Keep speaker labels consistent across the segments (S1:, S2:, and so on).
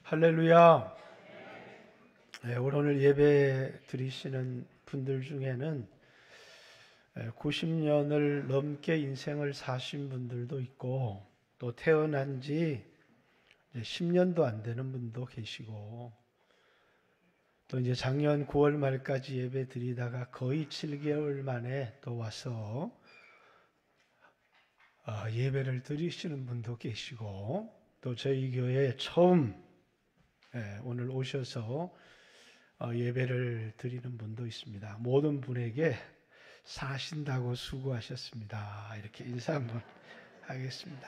S1: 할렐루야. 네, 오늘 예배 드리시는 분들 중에는 90년을 넘게 인생을 사신 분들도 있고, 또 태어난 지 10년도 안 되는 분도 계시고, 또 이제 작년 9월 말까지 예배 드리다가 거의 7개월 만에 또 와서 예배를 드리시는 분도 계시고, 또 저희 교회에 처음 오늘 오셔서 예배를 드리는 분도 있습니다. 모든 분에게 사신다고 수고하셨습니다. 이렇게 인사 한번 하겠습니다.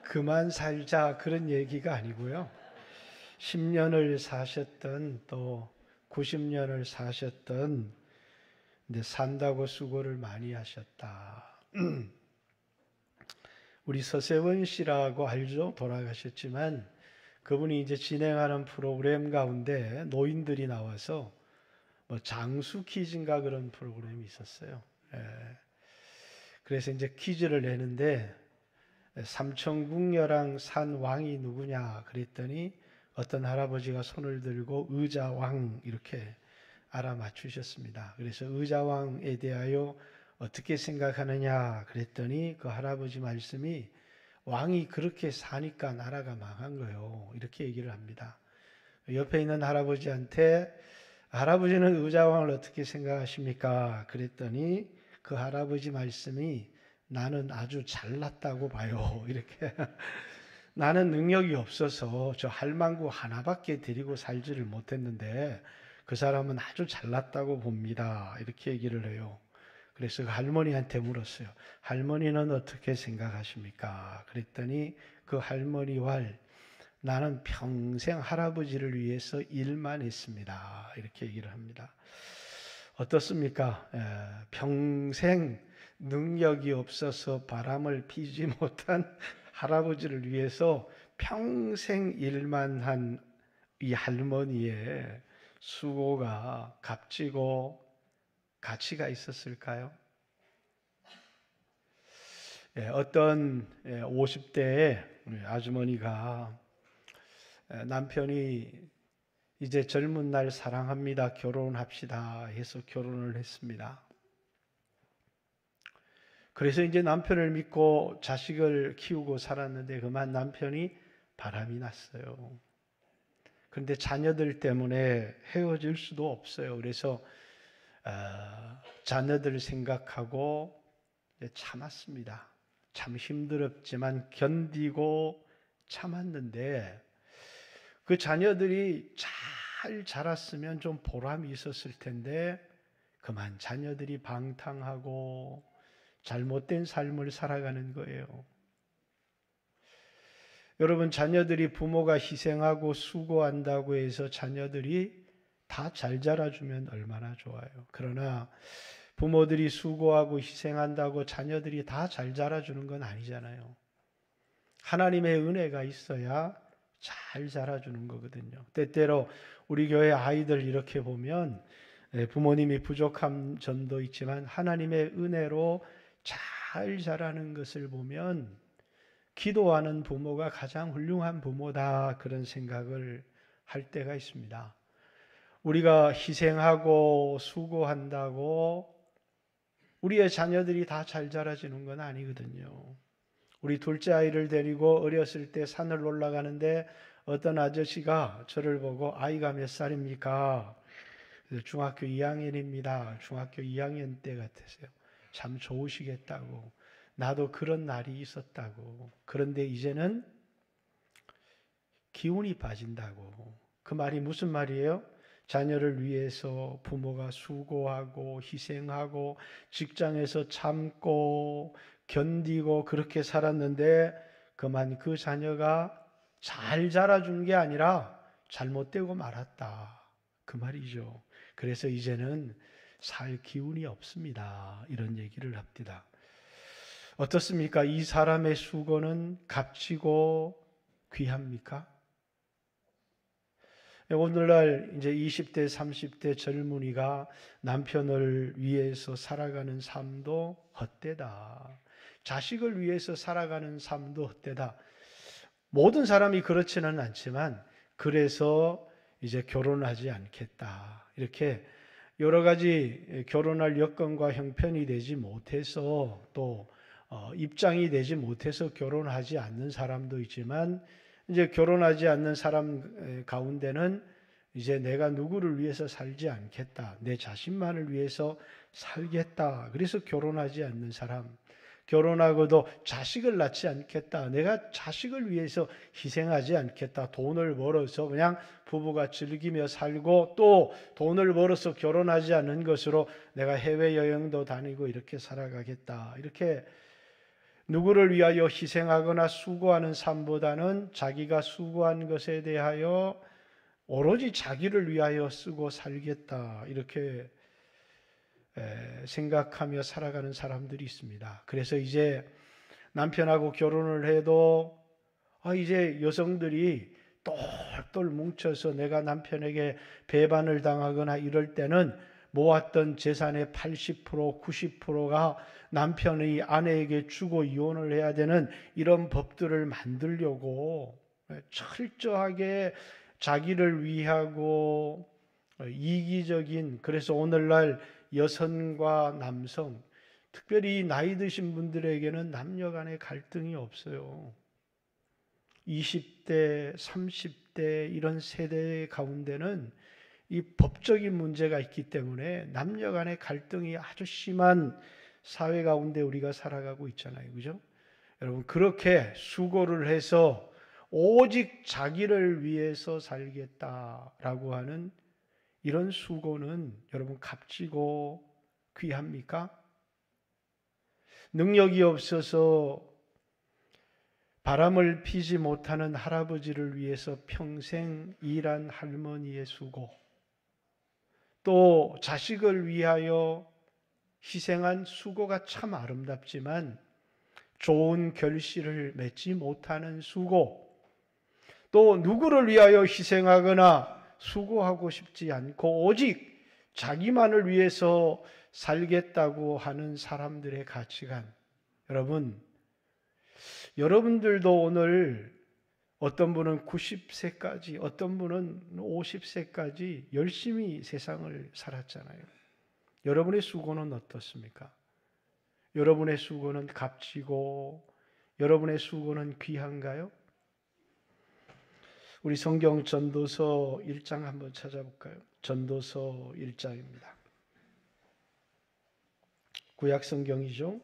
S1: 그만 살자 그런 얘기가 아니고요. 10년을 사셨던 또 90년을 사셨던 근데 산다고 수고를 많이 하셨다. 우리 서세원 씨라고 알죠? 돌아가셨지만 그분이 이제 진행하는 프로그램 가운데 노인들이 나와서 뭐 장수 퀴즈인가 그런 프로그램이 있었어요. 그래서 이제 퀴즈를 내는데 삼천궁여랑 산 왕이 누구냐 그랬더니 어떤 할아버지가 손을 들고 의자왕 이렇게 알아맞추셨습니다. 그래서 의자왕에 대하여 어떻게 생각하느냐 그랬더니 그 할아버지 말씀이 왕이 그렇게 사니까 나라가 망한 거요. 이렇게 얘기를 합니다. 옆에 있는 할아버지한테 할아버지는 의자왕을 어떻게 생각하십니까? 그랬더니 그 할아버지 말씀이 나는 아주 잘났다고 봐요. 이렇게 나는 능력이 없어서 저 할망구 하나밖에 데리고 살지를 못했는데 그 사람은 아주 잘났다고 봅니다. 이렇게 얘기를 해요. 그래서 그 할머니한테 물었어요. 할머니는 어떻게 생각하십니까? 그랬더니 그 할머니와 나는 평생 할아버지를 위해서 일만 했습니다. 이렇게 얘기를 합니다. 어떻습니까? 평생 능력이 없어서 바람을 피지 못한 할아버지를 위해서 평생 일만 한 이 할머니의 수고가 값지고 가치가 있었을까요? 어떤 50대의 아주머니가 남편이 이제 젊은 날 사랑합니다. 결혼합시다 해서 결혼을 했습니다. 그래서 이제 남편을 믿고 자식을 키우고 살았는데 그만 남편이 바람이 났어요. 그런데 자녀들 때문에 헤어질 수도 없어요. 그래서 자녀들 생각하고 참았습니다. 참 힘들었지만 견디고 참았는데 그 자녀들이 잘 자랐으면 좀 보람이 있었을 텐데 그만 자녀들이 방탕하고 잘못된 삶을 살아가는 거예요. 여러분, 자녀들이 부모가 희생하고 수고한다고 해서 자녀들이 다 잘 자라주면 얼마나 좋아요. 그러나 부모들이 수고하고 희생한다고 자녀들이 다 잘 자라주는 건 아니잖아요. 하나님의 은혜가 있어야 잘 자라주는 거거든요. 때때로 우리 교회 아이들 이렇게 보면 부모님이 부족한 점도 있지만 하나님의 은혜로 잘 자라는 것을 보면 기도하는 부모가 가장 훌륭한 부모다 그런 생각을 할 때가 있습니다. 우리가 희생하고 수고한다고 우리의 자녀들이 다 잘 자라지는 건 아니거든요. 우리 둘째 아이를 데리고 어렸을 때 산을 올라가는데 어떤 아저씨가 저를 보고 아이가 몇 살입니까? 중학교 2학년입니다. 중학교 2학년 때 같았어요. 참 좋으시겠다고. 나도 그런 날이 있었다고. 그런데 이제는 기운이 빠진다고. 그 말이 무슨 말이에요? 자녀를 위해서 부모가 수고하고 희생하고 직장에서 참고 견디고 그렇게 살았는데 그만 그 자녀가 잘 자라준 게 아니라 잘못되고 말았다. 그 말이죠. 그래서 이제는 살 기운이 없습니다. 이런 얘기를 합니다. 어떻습니까? 이 사람의 수고는 값지고 귀합니까? 오늘날 이제 20대, 30대 젊은이가 남편을 위해서 살아가는 삶도 헛되다. 자식을 위해서 살아가는 삶도 헛되다. 모든 사람이 그렇지는 않지만 그래서 이제 결혼하지 않겠다. 이렇게 여러 가지 결혼할 여건과 형편이 되지 못해서 또 입장이 되지 못해서 결혼하지 않는 사람도 있지만 이제 결혼하지 않는 사람 가운데는 이제 내가 누구를 위해서 살지 않겠다. 내 자신만을 위해서 살겠다. 그래서 결혼하지 않는 사람. 결혼하고도 자식을 낳지 않겠다. 내가 자식을 위해서 희생하지 않겠다. 돈을 벌어서 그냥 부부가 즐기며 살고 또 돈을 벌어서 결혼하지 않는 것으로 내가 해외여행도 다니고 이렇게 살아가겠다. 이렇게 누구를 위하여 희생하거나 수고하는 삶보다는 자기가 수고한 것에 대하여 오로지 자기를 위하여 쓰고 살겠다. 이렇게 생각하며 살아가는 사람들이 있습니다. 그래서 이제 남편하고 결혼을 해도 이제 여성들이 똘똘 뭉쳐서 내가 남편에게 배반을 당하거나 이럴 때는 모았던 재산의 80%, 90%가 남편의 아내에게 주고 이혼을 해야 되는 이런 법들을 만들려고 철저하게 자기를 위하고 이기적인, 그래서 오늘날 여성과 남성, 특별히 나이 드신 분들에게는 남녀 간의 갈등이 없어요. 20대, 30대 이런 세대 가운데는 이 법적인 문제가 있기 때문에 남녀 간의 갈등이 아주 심한 사회 가운데 우리가 살아가고 있잖아요. 그죠? 여러분, 그렇게 수고를 해서 오직 자기를 위해서 살겠다라고 하는 이런 수고는 여러분 값지고 귀합니까? 능력이 없어서 바람을 피지 못하는 할아버지를 위해서 평생 일한 할머니의 수고, 또 자식을 위하여 희생한 수고가 참 아름답지만 좋은 결실을 맺지 못하는 수고, 또 누구를 위하여 희생하거나 수고하고 싶지 않고 오직 자기만을 위해서 살겠다고 하는 사람들의 가치관. 여러분들도 오늘 어떤 분은 90세까지, 어떤 분은 50세까지 열심히 세상을 살았잖아요. 여러분의 수고는 어떻습니까? 여러분의 수고는 값지고 여러분의 수고는 귀한가요? 우리 성경 전도서 1장 한번 찾아볼까요? 전도서 1장입니다. 구약 성경이죠.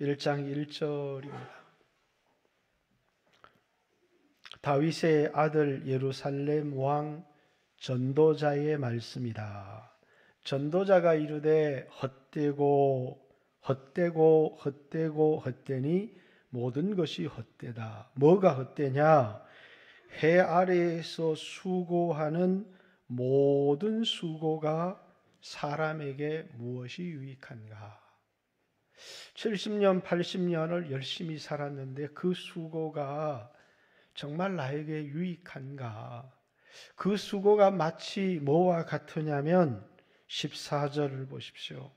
S1: 1장 1절입니다. 다윗의 아들 예루살렘 왕 전도자의 말씀이다. 전도자가 이르되 헛되니 모든 것이 헛되다. 뭐가 헛되냐? 해 아래에서 수고하는 모든 수고가 사람에게 무엇이 유익한가? 70년, 80년을 열심히 살았는데 그 수고가 정말 나에게 유익한가? 그 수고가 마치 뭐와 같으냐면 14절을 보십시오.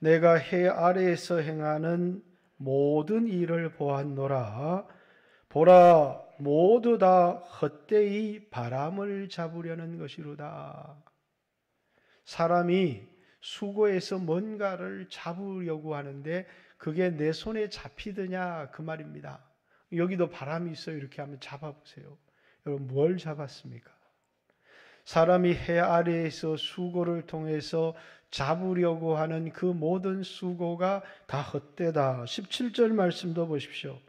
S1: 내가 해 아래에서 행하는 모든 일을 보았노라. 보라, 모두 다 헛되이 바람을 잡으려는 것이로다. 사람이 수고해서 뭔가를 잡으려고 하는데 그게 내 손에 잡히느냐 그 말입니다. 여기도 바람이 있어요. 이렇게 한번 잡아보세요. 여러분, 뭘 잡았습니까? 사람이 해 아래에서 수고를 통해서 잡으려고 하는 그 모든 수고가 다 헛되다. 17절 말씀도 보십시오.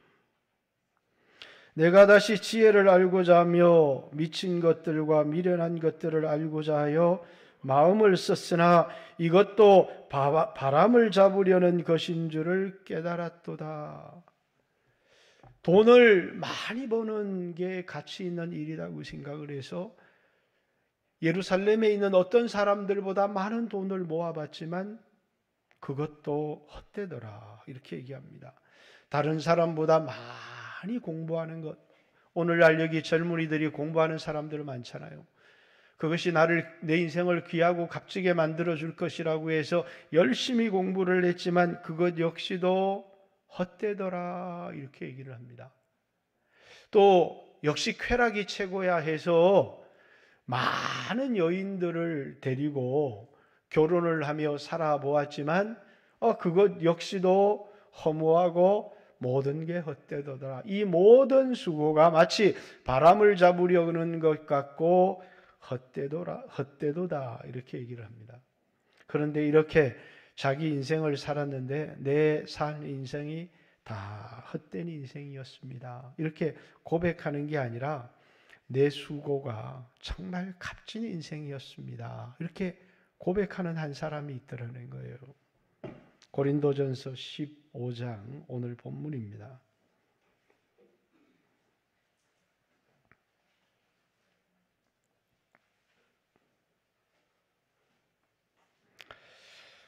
S1: 내가 다시 지혜를 알고자 하며 미친 것들과 미련한 것들을 알고자 하여 마음을 썼으나 이것도 바람을 잡으려는 것인 줄을 깨달았도다. 돈을 많이 버는 게 가치 있는 일이라고 생각을 해서 예루살렘에 있는 어떤 사람들보다 많은 돈을 모아봤지만 그것도 헛되더라. 이렇게 얘기합니다. 다른 사람보다 많이 공부하는 것. 오늘날 여기 젊은이들이 공부하는 사람들 많잖아요. 그것이 내 인생을 귀하고 값지게 만들어줄 것이라고 해서 열심히 공부를 했지만 그것 역시도 헛되더라 이렇게 얘기를 합니다. 또 역시 쾌락이 최고야 해서 많은 여인들을 데리고 결혼을 하며 살아보았지만 그것 역시도 허무하고 모든 게 헛되더라. 이 모든 수고가 마치 바람을 잡으려는 것 같고 헛되도다 이렇게 얘기를 합니다. 그런데 이렇게 자기 인생을 살았는데 내 산 인생이 다 헛된 인생이었습니다. 이렇게 고백하는 게 아니라 내 수고가 정말 값진 인생이었습니다. 이렇게 고백하는 한 사람이 있더라는 거예요. 고린도전서 15장 오늘 본문입니다.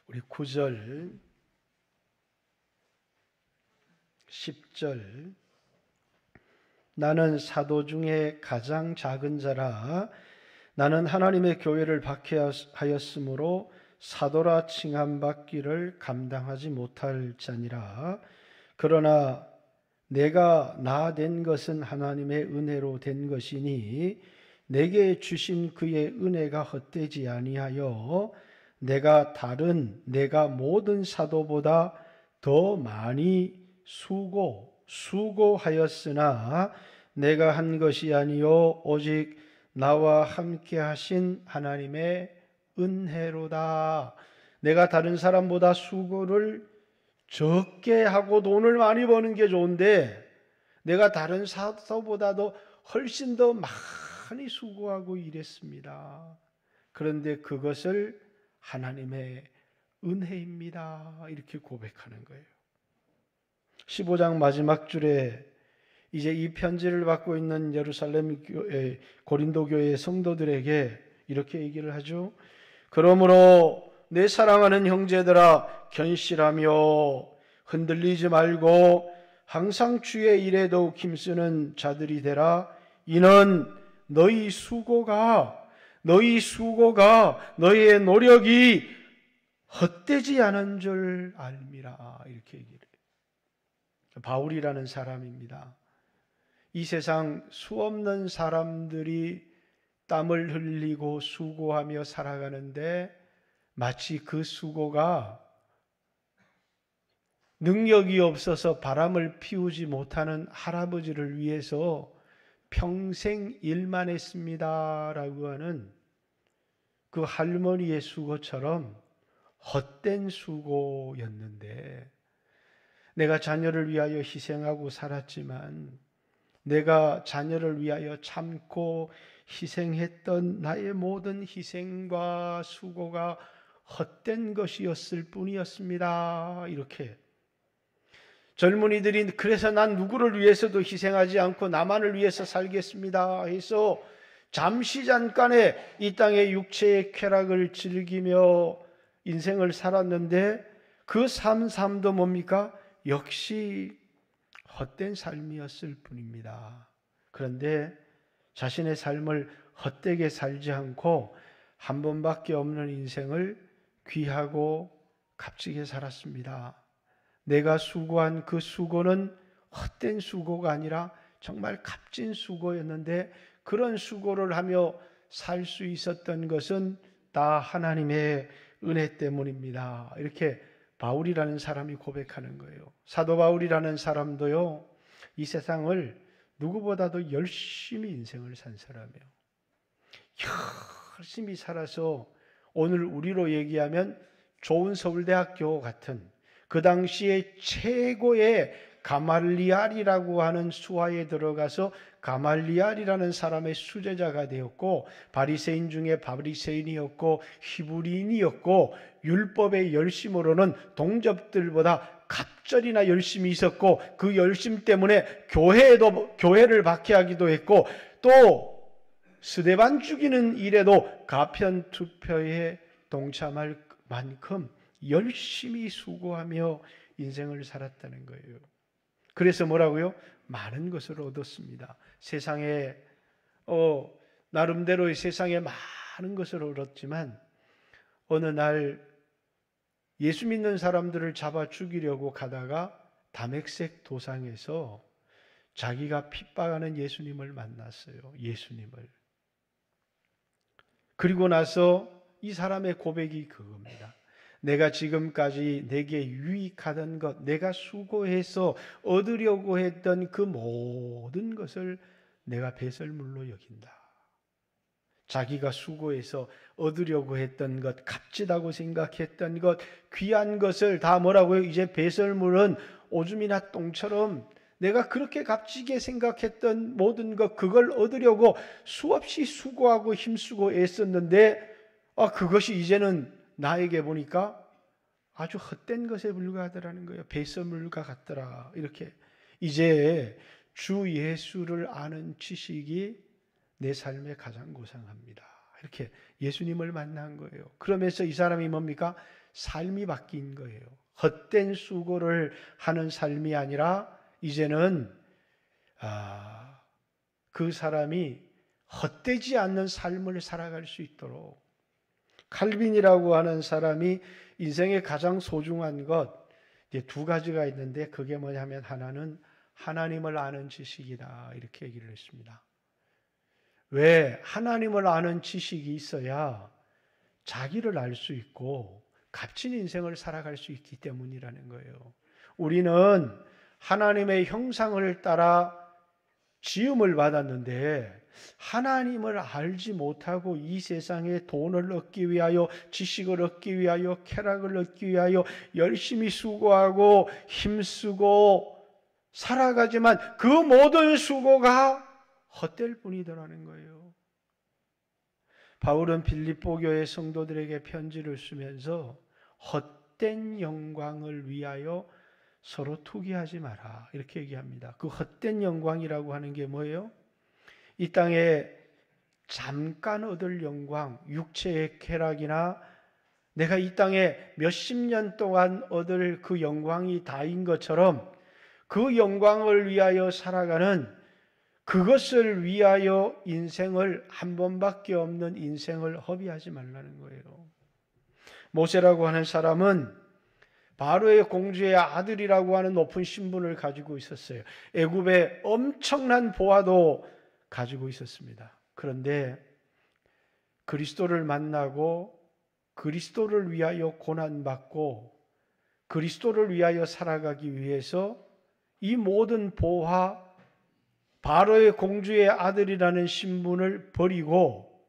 S1: 우리 9절, 10절 나는 사도 중에 가장 작은 자라 나는 하나님의 교회를 박해하였으므로 사도라 칭함받기를 감당하지 못할 자니라. 그러나 내가 나 된 것은 하나님의 은혜로 된 것이니 내게 주신 그의 은혜가 헛되지 아니하여 내가 모든 사도보다 더 많이 수고하였으나 내가 한 것이 아니요 오직 나와 함께 하신 하나님의 은혜로다. 내가 다른 사람보다 수고를 적게 하고 돈을 많이 버는 게 좋은데 내가 다른 사도보다도 훨씬 더 많이 수고하고 일했습니다. 그런데 그것을 하나님의 은혜입니다. 이렇게 고백하는 거예요. 15장 마지막 줄에 이제 이 편지를 받고 있는 예루살렘 교회, 고린도 교회 성도들에게 이렇게 얘기를 하죠. 그러므로 내 사랑하는 형제들아 견실하며 흔들리지 말고 항상 주의 일에 더욱 힘쓰는 자들이 되라. 이는 너희 수고가 너희의 노력이 헛되지 않은 줄 알미라. 이렇게 얘기를 해요. 바울이라는 사람입니다. 이 세상 수없는 사람들이 땀을 흘리고 수고하며 살아가는데 마치 그 수고가 능력이 없어서 바람을 피우지 못하는 할아버지를 위해서 평생 일만 했습니다 라고 하는 그 할머니의 수고처럼 헛된 수고였는데 내가 자녀를 위하여 희생하고 살았지만 내가 자녀를 위하여 참고 희생했던 나의 모든 희생과 수고가 헛된 것이었을 뿐이었습니다. 이렇게 젊은이들이 그래서 난 누구를 위해서도 희생하지 않고 나만을 위해서 살겠습니다 해서 잠깐의 이 땅의 육체의 쾌락을 즐기며 인생을 살았는데 그 삶도 뭡니까? 역시 헛된 삶이었을 뿐입니다. 그런데 자신의 삶을 헛되게 살지 않고 한 번밖에 없는 인생을 귀하고 값지게 살았습니다. 내가 수고한 그 수고는 헛된 수고가 아니라 정말 값진 수고였는데 그런 수고를 하며 살 수 있었던 것은 다 하나님의 은혜 때문입니다. 이렇게 바울이라는 사람이 고백하는 거예요. 사도 바울이라는 사람도요, 이 세상을 누구보다도 열심히 인생을 산 사람이에요. 열심히 살아서 오늘 우리로 얘기하면 좋은 서울대학교 같은 그 당시에 최고의 가말리알이라고 하는 수하에 들어가서 가말리알이라는 사람의 수제자가 되었고 바리새인 중에 바리새인이었고 히브리인이었고 율법의 열심으로는 동접들보다 갑절이나 열심히 있었고 그 열심 때문에 교회를 박해하기도 했고 또 스데반 죽이는 일에도 가편 투표에 동참할 만큼 열심히 수고하며 인생을 살았다는 거예요. 그래서 뭐라고요? 많은 것을 얻었습니다. 세상에 나름대로의 세상에 많은 것을 얻었지만 어느 날 예수 믿는 사람들을 잡아 죽이려고 가다가 다맥색 도상에서 자기가 핍박하는 예수님을 만났어요. 예수님을. 그리고 나서 이 사람의 고백이 그겁니다. 내가 지금까지 내게 유익하던 것, 내가 수고해서 얻으려고 했던 그 모든 것을 내가 배설물로 여긴다. 자기가 수고해서 얻으려고 했던 것, 값지다고 생각했던 것, 귀한 것을 다 뭐라고요? 이제 배설물은 오줌이나 똥처럼 내가 그렇게 값지게 생각했던 모든 것, 그걸 얻으려고 수없이 수고하고 힘쓰고 애썼는데 그것이 이제는 나에게 보니까 아주 헛된 것에 불과하더라는 거예요. 배설물과 같더라. 이렇게 이제 주 예수를 아는 지식이 내 삶에 가장 고상합니다. 이렇게 예수님을 만난 거예요. 그러면서 이 사람이 뭡니까? 삶이 바뀐 거예요. 헛된 수고를 하는 삶이 아니라 이제는 그 사람이 헛되지 않는 삶을 살아갈 수 있도록, 칼빈이라고 하는 사람이 인생의 가장 소중한 것 이제 두 가지가 있는데 그게 뭐냐면 하나는 하나님을 아는 지식이다 이렇게 얘기를 했습니다. 왜? 하나님을 아는 지식이 있어야 자기를 알 수 있고 값진 인생을 살아갈 수 있기 때문이라는 거예요. 우리는 하나님의 형상을 따라 지음을 받았는데 하나님을 알지 못하고 이 세상에 돈을 얻기 위하여, 지식을 얻기 위하여, 쾌락을 얻기 위하여 열심히 수고하고 힘쓰고 살아가지만 그 모든 수고가 헛될 뿐이더라는 거예요. 바울은 빌립보 교회 성도들에게 편지를 쓰면서 헛된 영광을 위하여 서로 투기하지 마라 이렇게 얘기합니다. 그 헛된 영광이라고 하는 게 뭐예요? 이 땅에 잠깐 얻을 영광, 육체의 쾌락이나 내가 이 땅에 몇십 년 동안 얻을 그 영광이 다인 것처럼 그 영광을 위하여 살아가는, 그것을 위하여 인생을 한 번밖에 없는 인생을 허비하지 말라는 거예요. 모세라고 하는 사람은 바로의 공주의 아들이라고 하는 높은 신분을 가지고 있었어요. 애굽의 엄청난 보화도 가지고 있었습니다. 그런데 그리스도를 만나고 그리스도를 위하여 고난받고 그리스도를 위하여 살아가기 위해서 이 모든 보화, 바로의 공주의 아들이라는 신분을 버리고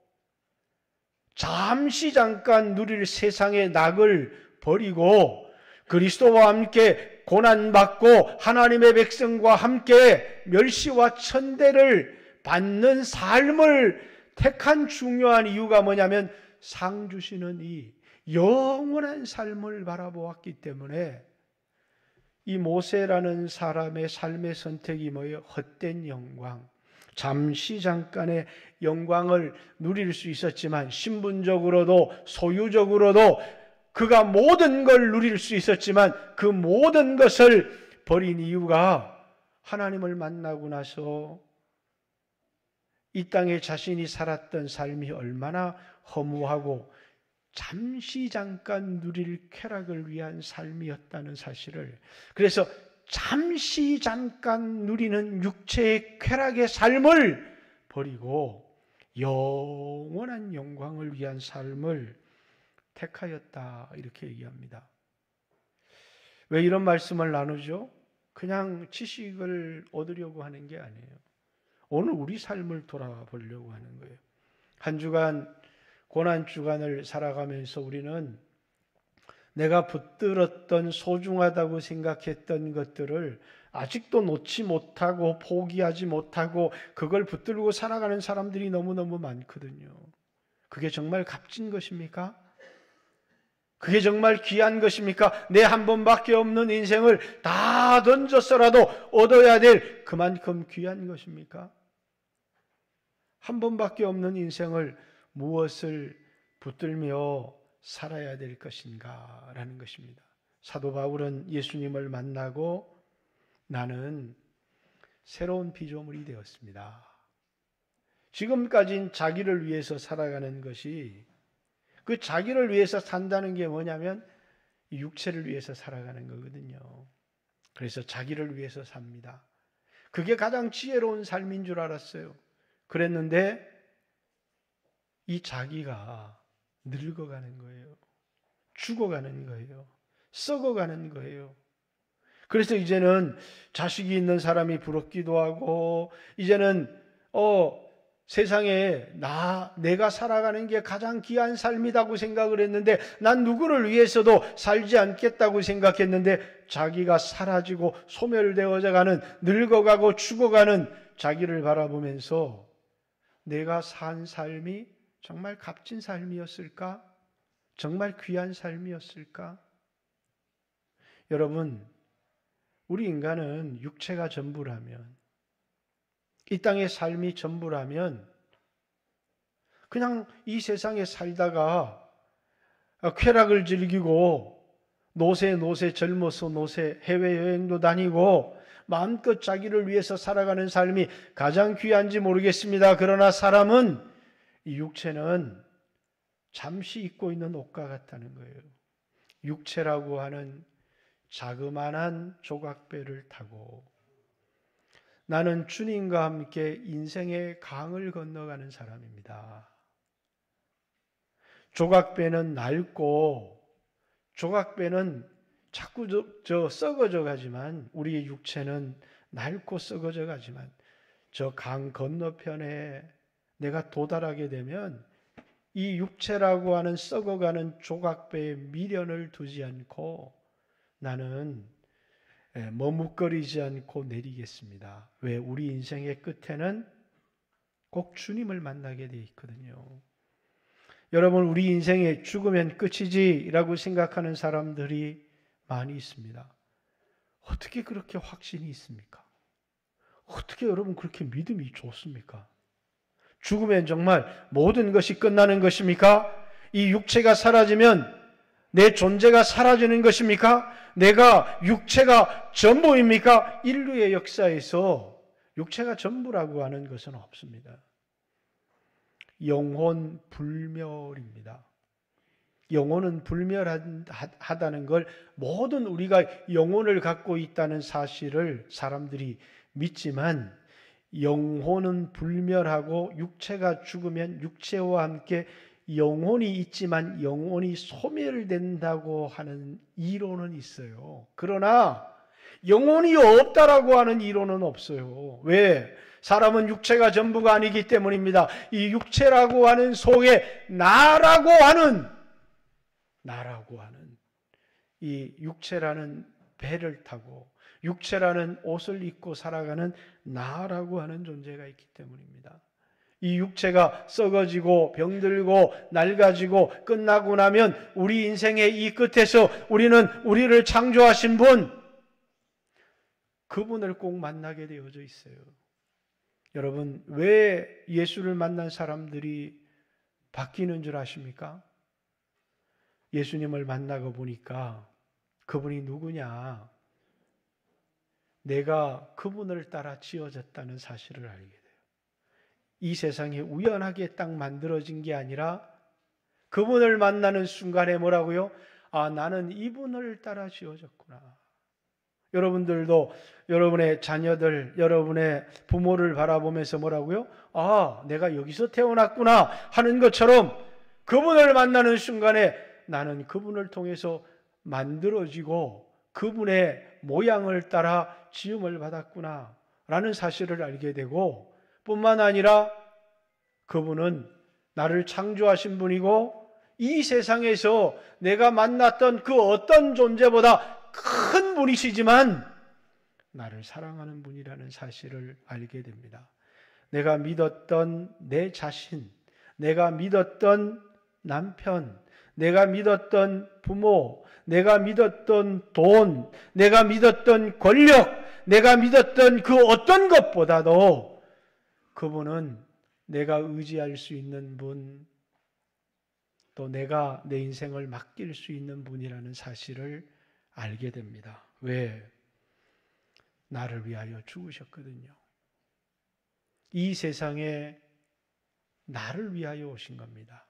S1: 잠깐 누릴 세상의 낙을 버리고 그리스도와 함께 고난받고 하나님의 백성과 함께 멸시와 천대를 받는 삶을 택한 중요한 이유가 뭐냐면 상 주시는 이 영원한 삶을 바라보았기 때문에 이 모세라는 사람의 삶의 선택이 뭐예요? 헛된 영광, 잠깐의 영광을 누릴 수 있었지만 신분적으로도 소유적으로도 그가 모든 걸 누릴 수 있었지만 그 모든 것을 버린 이유가 하나님을 만나고 나서 이 땅에 자신이 살았던 삶이 얼마나 허무하고 잠깐 누릴 쾌락을 위한 삶이었다는 사실을, 그래서 잠깐 누리는 육체의 쾌락의 삶을 버리고 영원한 영광을 위한 삶을 택하였다 이렇게 얘기합니다. 왜 이런 말씀을 나누죠? 그냥 지식을 얻으려고 하는 게 아니에요. 오늘 우리 삶을 돌아보려고 하는 거예요. 한 주간 고난 주간을 살아가면서 우리는 내가 붙들었던 소중하다고 생각했던 것들을 아직도 놓지 못하고 포기하지 못하고 그걸 붙들고 살아가는 사람들이 너무너무 많거든요. 그게 정말 값진 것입니까? 그게 정말 귀한 것입니까? 내 한 번밖에 없는 인생을 다 던졌어라도 얻어야 될 그만큼 귀한 것입니까? 한 번밖에 없는 인생을 무엇을 붙들며 살아야 될 것인가 라는 것입니다. 사도 바울은 예수님을 만나고 나는 새로운 피조물이 되었습니다. 지금까지는 자기를 위해서 살아가는 것이, 그 자기를 위해서 산다는 게 뭐냐면 육체를 위해서 살아가는 거거든요. 그래서 자기를 위해서 삽니다. 그게 가장 지혜로운 삶인 줄 알았어요. 그랬는데 이 자기가 늙어가는 거예요. 죽어가는 거예요. 썩어가는 거예요. 그래서 이제는 자식이 있는 사람이 부럽기도 하고, 이제는 세상에 내가 살아가는 게 가장 귀한 삶이라고 생각을 했는데, 난 누구를 위해서도 살지 않겠다고 생각했는데, 자기가 사라지고 소멸되어져 가는, 늙어가고 죽어가는 자기를 바라보면서 내가 산 삶이 정말 값진 삶이었을까? 정말 귀한 삶이었을까? 여러분, 우리 인간은 육체가 전부라면, 이 땅의 삶이 전부라면 그냥 이 세상에 살다가 쾌락을 즐기고 노세 젊어서 노세 해외여행도 다니고 마음껏 자기를 위해서 살아가는 삶이 가장 귀한지 모르겠습니다. 그러나 사람은, 이 육체는 잠시 입고 있는 옷과 같다는 거예요. 육체라고 하는 자그마한 조각배를 타고 나는 주님과 함께 인생의 강을 건너가는 사람입니다. 조각배는 낡고 조각배는 자꾸 썩어져 가지만, 우리의 육체는 낡고 썩어져 가지만 저 강 건너편에 내가 도달하게 되면 이 육체라고 하는 썩어가는 조각배에 미련을 두지 않고 나는 머뭇거리지 않고 내리겠습니다. 왜? 우리 인생의 끝에는 꼭 주님을 만나게 돼 있거든요. 여러분, 우리 인생의 죽으면 끝이지라고 생각하는 사람들이 많이 있습니다. 어떻게 그렇게 확신이 있습니까? 어떻게 여러분 그렇게 믿음이 좋습니까? 죽으면 정말 모든 것이 끝나는 것입니까? 이 육체가 사라지면 내 존재가 사라지는 것입니까? 내가 육체가 전부입니까? 인류의 역사에서 육체가 전부라고 하는 것은 없습니다. 영혼 불멸입니다. 영혼은 불멸하다는 걸, 모든 우리가 영혼을 갖고 있다는 사실을 사람들이 믿지만, 영혼은 불멸하고 육체가 죽으면 육체와 함께 영혼이 있지만 영혼이 소멸된다고 하는 이론은 있어요. 그러나 영혼이 없다라고 하는 이론은 없어요. 왜? 사람은 육체가 전부가 아니기 때문입니다. 이 육체라고 하는 속에 나라고 하는 이 육체라는 배를 타고 육체라는 옷을 입고 살아가는 나라고 하는 존재가 있기 때문입니다. 이 육체가 썩어지고 병들고 낡아지고 끝나고 나면 우리 인생의 이 끝에서 우리는 우리를 창조하신 분, 그분을 꼭 만나게 되어져 있어요. 여러분, 왜 예수를 만난 사람들이 바뀌는 줄 아십니까? 예수님을 만나고 보니까 그분이 누구냐? 내가 그분을 따라 지어졌다는 사실을 알게 돼요. 이 세상에 우연하게 딱 만들어진 게 아니라 그분을 만나는 순간에 뭐라고요? 아, 나는 이분을 따라 지어졌구나. 여러분들도 여러분의 자녀들, 여러분의 부모를 바라보면서 뭐라고요? 아, 내가 여기서 태어났구나 하는 것처럼 그분을 만나는 순간에 나는 그분을 통해서 만들어지고 그분의 모양을 따라 지음을 받았구나 라는 사실을 알게 되고, 뿐만 아니라 그분은 나를 창조하신 분이고 이 세상에서 내가 만났던 그 어떤 존재보다 큰 분이시지만 나를 사랑하는 분이라는 사실을 알게 됩니다. 내가 믿었던 내 자신, 내가 믿었던 남편, 내가 믿었던 부모, 내가 믿었던 돈, 내가 믿었던 권력, 내가 믿었던 그 어떤 것보다도 그분은 내가 의지할 수 있는 분, 또 내가 내 인생을 맡길 수 있는 분이라는 사실을 알게 됩니다. 왜? 나를 위하여 죽으셨거든요. 이 세상에 나를 위하여 오신 겁니다.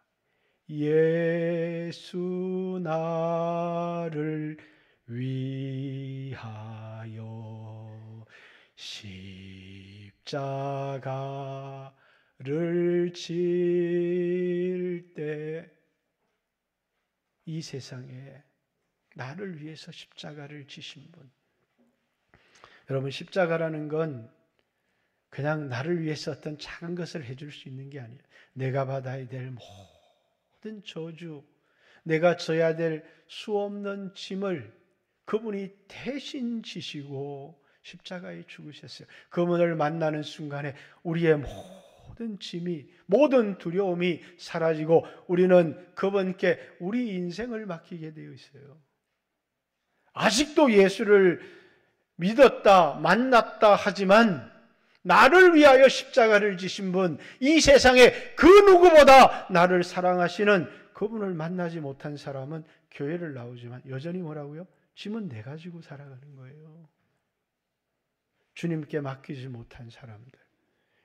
S1: 예수 나를 위하여 십자가를 질 때 이 세상에 나를 위해서 십자가를 지신 분. 여러분, 십자가라는 건 그냥 나를 위해서 어떤 작은 것을 해줄 수 있는 게 아니에요. 내가 받아야 될 모든 저주, 내가 져야 될 수없는 짐을 그분이 대신 지시고 십자가에 죽으셨어요. 그분을 만나는 순간에 우리의 모든 짐이, 모든 두려움이 사라지고 우리는 그분께 우리 인생을 맡기게 되어 있어요. 아직도 예수를 믿었다, 만났다 하지만 나를 위하여 십자가를 지신 분, 이 세상에 그 누구보다 나를 사랑하시는 그분을 만나지 못한 사람은 교회를 나오지만 여전히 뭐라고요? 짐은 내가 지고 살아가는 거예요. 주님께 맡기지 못한 사람들,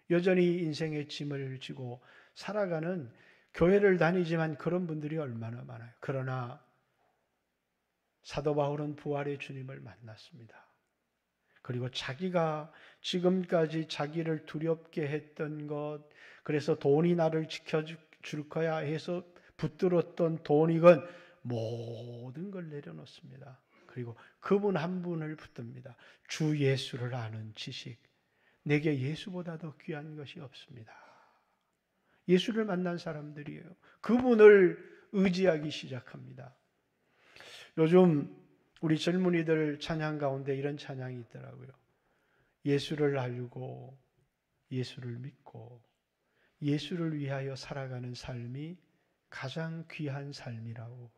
S1: 여전히 인생의 짐을 지고 살아가는, 교회를 다니지만 그런 분들이 얼마나 많아요. 그러나 사도 바울은 부활의 주님을 만났습니다. 그리고 자기가 지금까지 자기를 두렵게 했던 것, 그래서 돈이 나를 지켜줄 거야 해서 붙들었던 돈이건 모든 걸 내려놓습니다. 그리고 그분 한 분을 붙듭니다. 주 예수를 아는 지식. 내게 예수보다 더 귀한 것이 없습니다. 예수를 만난 사람들이에요. 그분을 의지하기 시작합니다. 요즘 우리 젊은이들 찬양 가운데 이런 찬양이 있더라고요. 예수를 알고 예수를 믿고 예수를 위하여 살아가는 삶이 가장 귀한 삶이라고.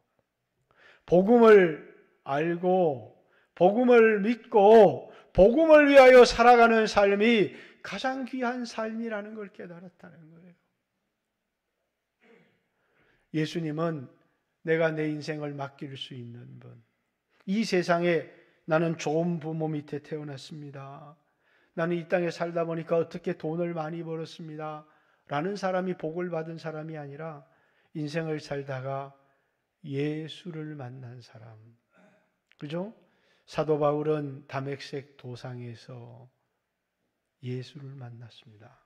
S1: 복음을 알고 복음을 믿고 복음을 위하여 살아가는 삶이 가장 귀한 삶이라는 걸 깨달았다는 거예요. 예수님은 내가 내 인생을 맡길 수 있는 분. 이 세상에 나는 좋은 부모 밑에 태어났습니다. 나는 이 땅에 살다 보니까 어떻게 돈을 많이 벌었습니다. 라는 사람이 복을 받은 사람이 아니라 인생을 살다가 예수를 만난 사람. 그죠? 사도 바울은 다메섹 도상에서 예수를 만났습니다.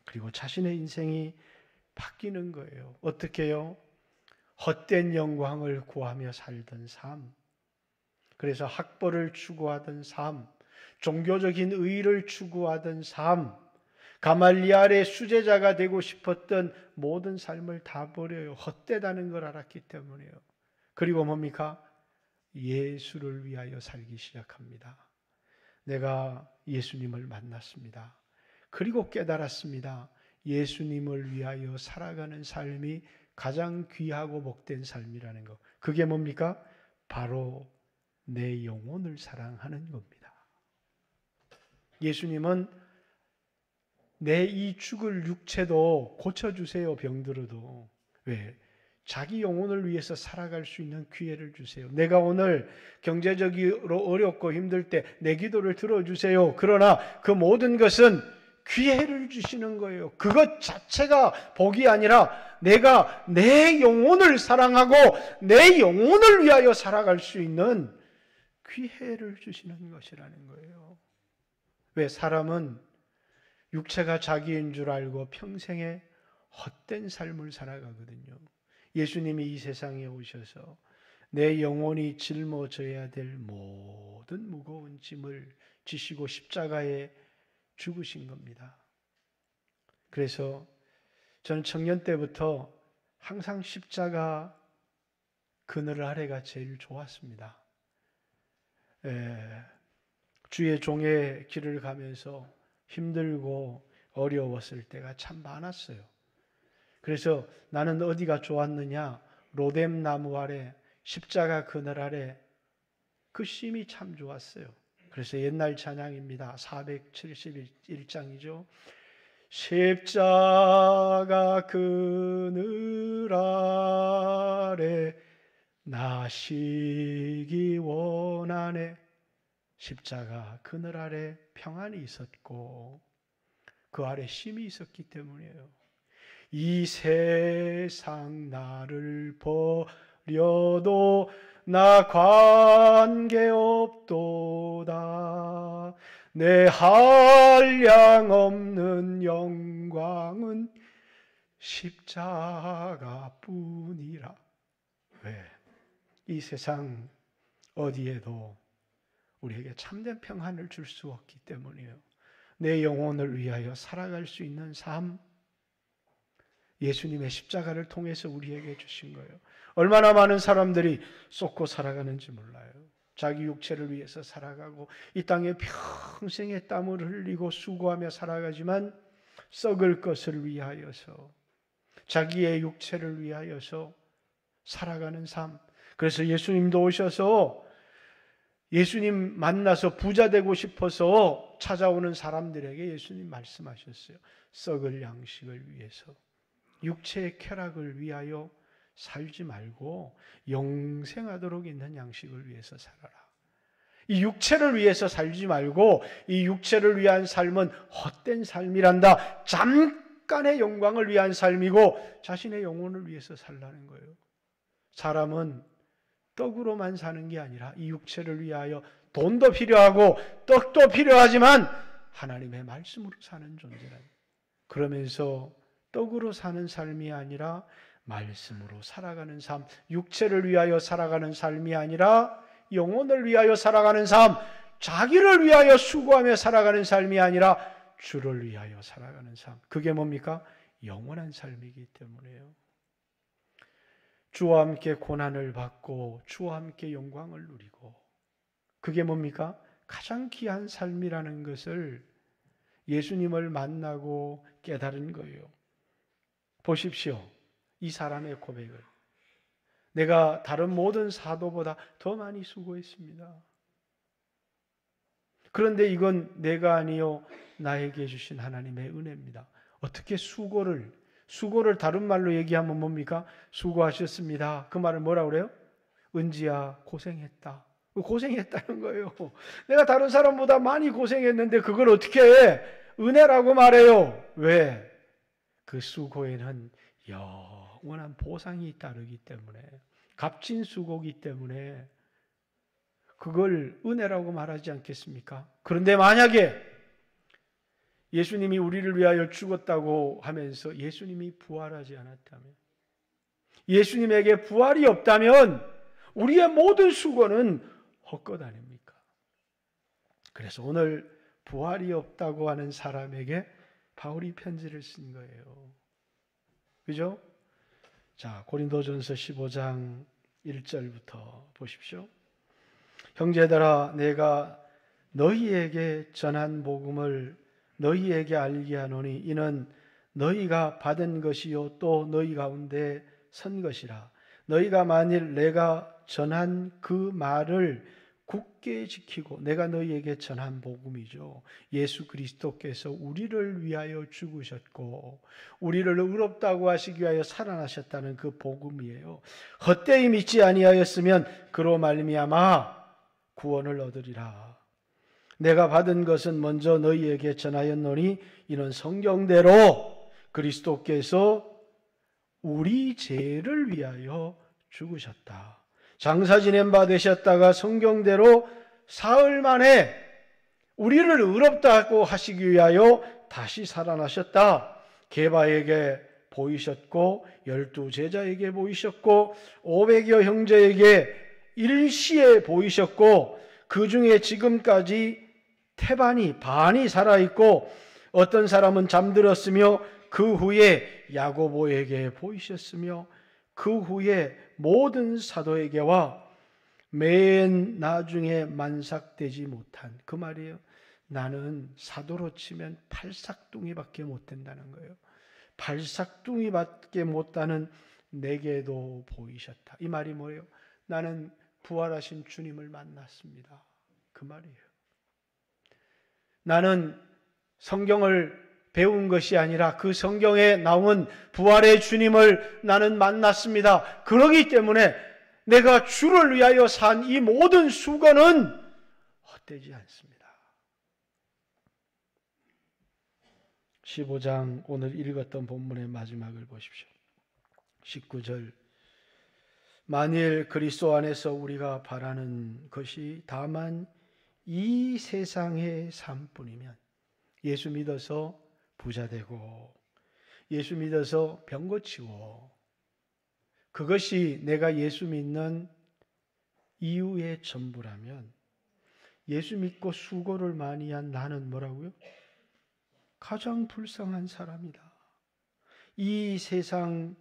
S1: 그리고 자신의 인생이 바뀌는 거예요. 어떻게요? 헛된 영광을 구하며 살던 삶, 그래서 학벌을 추구하던 삶, 종교적인 의의를 추구하던 삶, 가말리알의 수제자가 되고 싶었던 모든 삶을 다 버려요. 헛되다는 걸 알았기 때문이에요. 그리고 뭡니까? 예수를 위하여 살기 시작합니다. 내가 예수님을 만났습니다. 그리고 깨달았습니다. 예수님을 위하여 살아가는 삶이 가장 귀하고 복된 삶이라는 것. 그게 뭡니까? 바로 내 영혼을 사랑하는 겁니다. 예수님은 내 이 죽을 육체도 고쳐주세요. 병들어도. 왜? 자기 영혼을 위해서 살아갈 수 있는 기회를 주세요. 내가 오늘 경제적으로 어렵고 힘들 때 내 기도를 들어주세요. 그러나 그 모든 것은 기회를 주시는 거예요. 그것 자체가 복이 아니라 내가 내 영혼을 사랑하고 내 영혼을 위하여 살아갈 수 있는 기회를 주시는 것이라는 거예요. 왜? 사람은 육체가 자기인 줄 알고 평생에 헛된 삶을 살아가거든요. 예수님이 이 세상에 오셔서 내 영혼이 짊어져야 될 모든 무거운 짐을 지시고 십자가에 죽으신 겁니다. 그래서 저는 청년 때부터 항상 십자가 그늘 아래가 제일 좋았습니다. 주의 종의 길을 가면서 힘들고 어려웠을 때가 참 많았어요. 그래서 나는 어디가 좋았느냐? 로뎀 나무 아래, 십자가 그늘 아래 그 쉼이 참 좋았어요. 그래서 옛날 찬양입니다. 471장이죠. 십자가 그늘 아래 나 쉬기 원하네. 십자가 그늘 아래 평안이 있었고 그 아래 쉼이 있었기 때문이에요. 이 세상 나를 버려도 나 관계없도다. 내 한량 없는 영광은 십자가뿐이라. 왜? 이 세상 어디에도 우리에게 참된 평안을 줄 수 없기 때문이에요. 내 영혼을 위하여 살아갈 수 있는 삶, 예수님의 십자가를 통해서 우리에게 주신 거예요. 얼마나 많은 사람들이 쏟고 살아가는지 몰라요. 자기 육체를 위해서 살아가고 이 땅에 평생의 땀을 흘리고 수고하며 살아가지만 썩을 것을 위하여서, 자기의 육체를 위하여서 살아가는 삶. 그래서 예수님도 오셔서 예수님 만나서 부자 되고 싶어서 찾아오는 사람들에게 예수님 말씀하셨어요. 썩을 양식을 위해서, 육체의 쾌락을 위하여 살지 말고 영생하도록 있는 양식을 위해서 살아라. 이 육체를 위해서 살지 말고 이 육체를 위한 삶은 헛된 삶이란다. 잠깐의 영광을 위한 삶이고 자신의 영혼을 위해서 살라는 거예요. 사람은 떡으로만 사는 게 아니라 이 육체를 위하여 돈도 필요하고 떡도 필요하지만 하나님의 말씀으로 사는 존재란. 그러면서 떡으로 사는 삶이 아니라 말씀으로 살아가는 삶, 육체를 위하여 살아가는 삶이 아니라 영혼을 위하여 살아가는 삶, 자기를 위하여 수고하며 살아가는 삶이 아니라 주를 위하여 살아가는 삶. 그게 뭡니까? 영원한 삶이기 때문에요. 주와 함께 고난을 받고 주와 함께 영광을 누리고, 그게 뭡니까? 가장 귀한 삶이라는 것을 예수님을 만나고 깨달은 거예요. 보십시오. 이 사람의 고백을. 내가 다른 모든 사도보다 더 많이 수고했습니다. 그런데 이건 내가 아니요 나에게 주신 하나님의 은혜입니다. 어떻게 수고를 다른 말로 얘기하면 뭡니까? 수고하셨습니다. 그 말을 뭐라고 그래요? 은지야 고생했다. 고생했다는 거예요. 내가 다른 사람보다 많이 고생했는데 그걸 어떻게 해? 은혜라고 말해요. 왜? 그 수고에는 영원한 보상이 따르기 때문에, 값진 수고이기 때문에 그걸 은혜라고 말하지 않겠습니까? 그런데 만약에 예수님이 우리를 위하여 죽었다고 하면서 예수님이 부활하지 않았다면, 예수님에게 부활이 없다면 우리의 모든 수고는 헛것 아닙니까? 그래서 오늘 부활이 없다고 하는 사람에게 바울이 편지를 쓴 거예요. 그죠? 자, 고린도전서 15장 1절부터 보십시오. 형제들아, 내가 너희에게 전한 복음을 너희에게 알게 하노니 이는 너희가 받은 것이요 또 너희 가운데 선 것이라. 너희가 만일 내가 전한 그 말을 굳게 지키고, 내가 너희에게 전한 복음이죠. 예수 그리스도께서 우리를 위하여 죽으셨고 우리를 의롭다고 하시기 위하여 살아나셨다는 그 복음이에요. 헛되이 믿지 아니하였으면 그로 말미암아 구원을 얻으리라. 내가 받은 것은 먼저 너희에게 전하였노니 이는 성경대로 그리스도께서 우리 죄를 위하여 죽으셨다. 장사 지낸 바 되셨다가 성경대로 사흘 만에 우리를 의롭다고 하시기 위하여 다시 살아나셨다. 게바에게 보이셨고 12 제자에게 보이셨고 500여 형제에게 일시에 보이셨고, 그 중에 지금까지 반이 살아있고 어떤 사람은 잠들었으며 그 후에 야고보에게 보이셨으며 그 후에 모든 사도에게와 맨 나중에 만삭되지 못한, 그 말이에요. 나는 사도로 치면 팔싹둥이밖에 못 된다는 거예요. 팔싹둥이밖에 못하는 내게도 보이셨다. 이 말이 뭐예요? 나는 부활하신 주님을 만났습니다. 그 말이에요. 나는 성경을 배운 것이 아니라 그 성경에 나온 부활의 주님을 나는 만났습니다. 그러기 때문에 내가 주를 위하여 산 이 모든 수고는 헛되지 않습니다. 15장 오늘 읽었던 본문의 마지막을 보십시오. 19절 만일 그리스도 안에서 우리가 바라는 것이 다만 이 세상의 삶뿐이면 예수 믿어서 부자 되고 예수 믿어서 병 고치고 그것이 내가 예수 믿는 이유의 전부라면 예수 믿고 수고를 많이 한 나는 뭐라고요? 가장 불쌍한 사람이다. 이 세상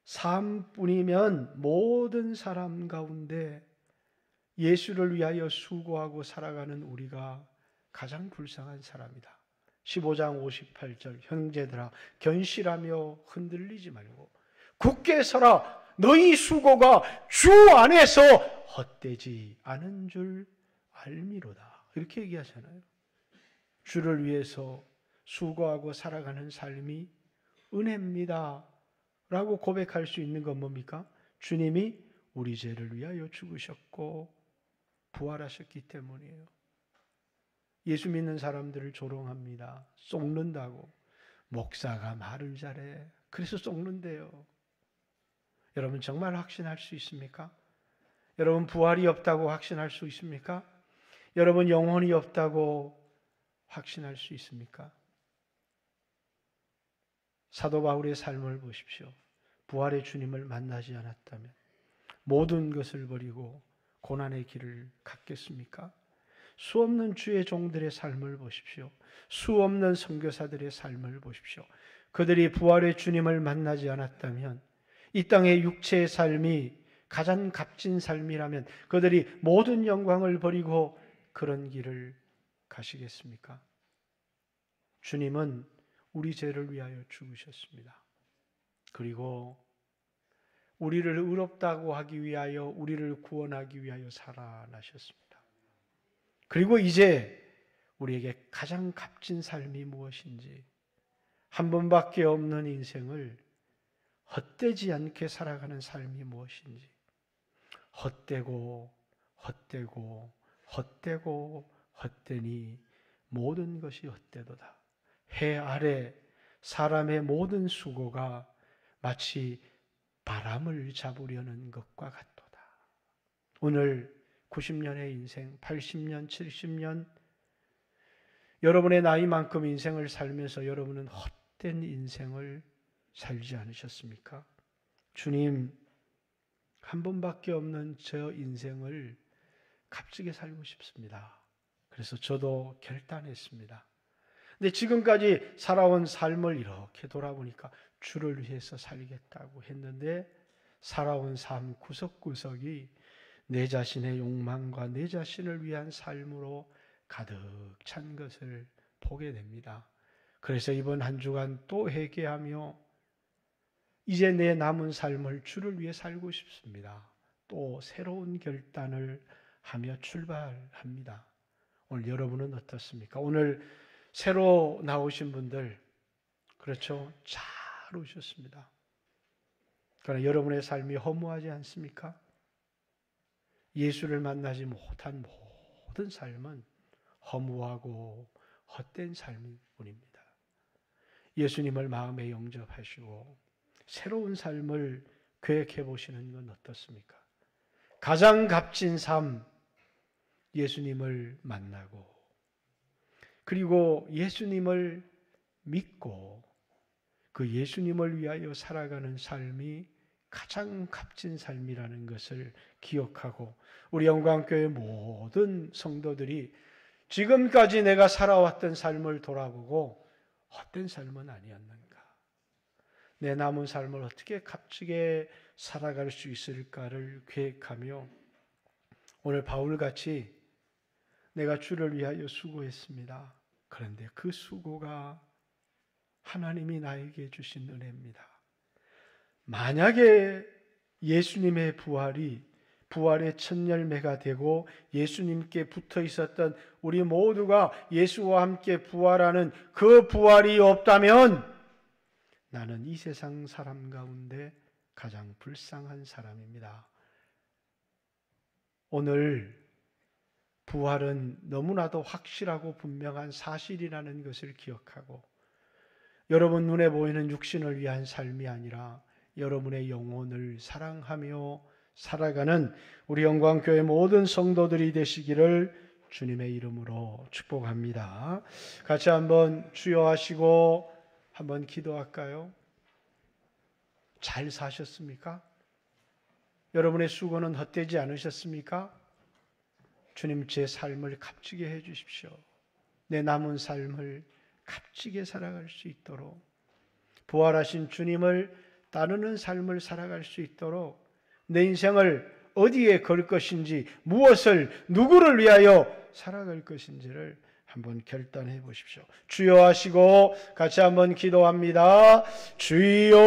S1: 삶뿐이면 모든 사람 가운데 예수를 위하여 수고하고 살아가는 우리가 가장 불쌍한 사람이다. 15장 58절 형제들아 견실하며 흔들리지 말고 굳게 서라. 너희 수고가 주 안에서 헛되지 않은 줄 알미로다. 이렇게 얘기하잖아요. 주를 위해서 수고하고 살아가는 삶이 은혜입니다 라고 고백할 수 있는 건 뭡니까? 주님이 우리 죄를 위하여 죽으셨고 부활하셨기 때문이에요. 예수 믿는 사람들을 조롱합니다. 속는다고. 목사가 말을 잘해. 그래서 속는데요. 여러분 정말 확신할 수 있습니까? 여러분 부활이 없다고 확신할 수 있습니까? 여러분 영혼이 없다고 확신할 수 있습니까? 사도 바울의 삶을 보십시오. 부활의 주님을 만나지 않았다면 모든 것을 버리고 고난의 길을 갔겠습니까? 수 없는 주의 종들의 삶을 보십시오. 수 없는 선교사들의 삶을 보십시오. 그들이 부활의 주님을 만나지 않았다면 이 땅의 육체의 삶이 가장 값진 삶이라면 그들이 모든 영광을 버리고 그런 길을 가시겠습니까? 주님은 우리 죄를 위하여 죽으셨습니다. 그리고 우리를 의롭다고 하기 위하여 우리를 구원하기 위하여 살아나셨습니다. 그리고 이제 우리에게 가장 값진 삶이 무엇인지 한 번밖에 없는 인생을 헛되지 않게 살아가는 삶이 무엇인지 헛되고 헛되고 헛되고 헛되니 모든 것이 헛되도다. 해 아래 사람의 모든 수고가 마치 바람을 잡으려는 것과 같도다. 오늘 90년의 인생, 80년, 70년 여러분의 나이만큼 인생을 살면서 여러분은 헛된 인생을 살지 않으셨습니까? 주님, 한 번밖에 없는 저 인생을 값지게 살고 싶습니다. 그래서 저도 결단했습니다. 근데 지금까지 살아온 삶을 이렇게 돌아보니까 주를 위해서 살겠다고 했는데 살아온 삶 구석구석이 내 자신의 욕망과 내 자신을 위한 삶으로 가득 찬 것을 보게 됩니다. 그래서 이번 한 주간 또 회개하며 이제 내 남은 삶을 주를 위해 살고 싶습니다. 또 새로운 결단을 하며 출발합니다. 오늘 여러분은 어떻습니까? 오늘 새로 나오신 분들 그렇죠? 잘 오셨습니다. 그러나 여러분의 삶이 허무하지 않습니까? 예수를 만나지 못한 모든 삶은 허무하고 헛된 삶일 뿐입니다. 예수님을 마음에 영접하시고 새로운 삶을 계획해 보시는 건 어떻습니까? 가장 값진 삶, 예수님을 만나고 그리고 예수님을 믿고 그 예수님을 위하여 살아가는 삶이 가장 값진 삶이라는 것을 기억하고 우리 영광교회 모든 성도들이 지금까지 내가 살아왔던 삶을 돌아보고 헛된 삶은 아니었는가? 내 남은 삶을 어떻게 값지게 살아갈 수 있을까를 계획하며 오늘 바울같이 내가 주를 위하여 수고했습니다. 그런데 그 수고가 하나님이 나에게 주신 은혜입니다. 만약에 예수님의 부활의 첫 열매가 되고 예수님께 붙어 있었던 우리 모두가 예수와 함께 부활하는 그 부활이 없다면 나는 이 세상 사람 가운데 가장 불쌍한 사람입니다. 오늘 부활은 너무나도 확실하고 분명한 사실이라는 것을 기억하고 여러분 눈에 보이는 육신을 위한 삶이 아니라 여러분의 영혼을 사랑하며 살아가는 우리 영광교회 모든 성도들이 되시기를 주님의 이름으로 축복합니다. 같이 한번 주여 하시고 한번 기도할까요? 잘 사셨습니까? 여러분의 수고는 헛되지 않으셨습니까? 주님, 제 삶을 값지게 해 주십시오. 내 남은 삶을 값지게 살아갈 수 있도록, 부활하신 주님을 따르는 삶을 살아갈 수 있도록 내 인생을 어디에 걸 것인지, 무엇을, 누구를 위하여 살아갈 것인지를 한번 결단해 보십시오. 주여 하시고 같이 한번 기도합니다. 주여